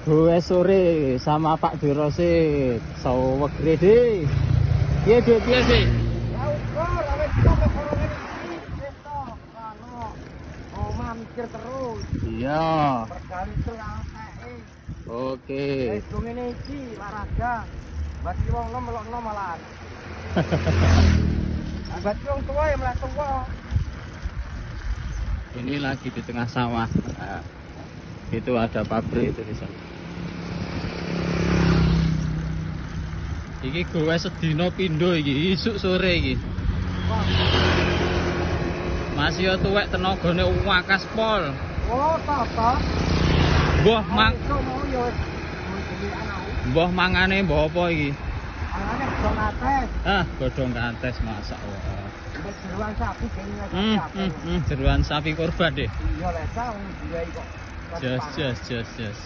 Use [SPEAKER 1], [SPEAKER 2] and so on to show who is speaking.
[SPEAKER 1] gue sore sama Pak Dirosit saweg gede. Piye Dik, piye sih?
[SPEAKER 2] Ya ukur, awet kok orang ini besok kalau oma mikir terus.
[SPEAKER 1] Iya.
[SPEAKER 2] Bergantung awake.
[SPEAKER 1] Oke.
[SPEAKER 2] Wis ngene iki olahraga. Bati wong nom melokno malah. Bati wong tua ya malah tua.
[SPEAKER 1] Ini lagi di tengah sawah. Nah, itu ada pabrik itu di sana. Iki gue sedino pindo iki, isuk sore iki. Masih yo tuwek tenagane wakas pol.
[SPEAKER 2] Oh, tata.
[SPEAKER 1] Mbah mang
[SPEAKER 2] Iso mau yo
[SPEAKER 1] mbah mangane mbah apa iki?
[SPEAKER 2] anane dong ates.
[SPEAKER 1] Ah, godhong kantes masyaallah.
[SPEAKER 2] Wis jeruan sapi kene
[SPEAKER 1] Jeruan sapi korban deh.
[SPEAKER 2] Iya lesa wong diwai kok.
[SPEAKER 1] Jas.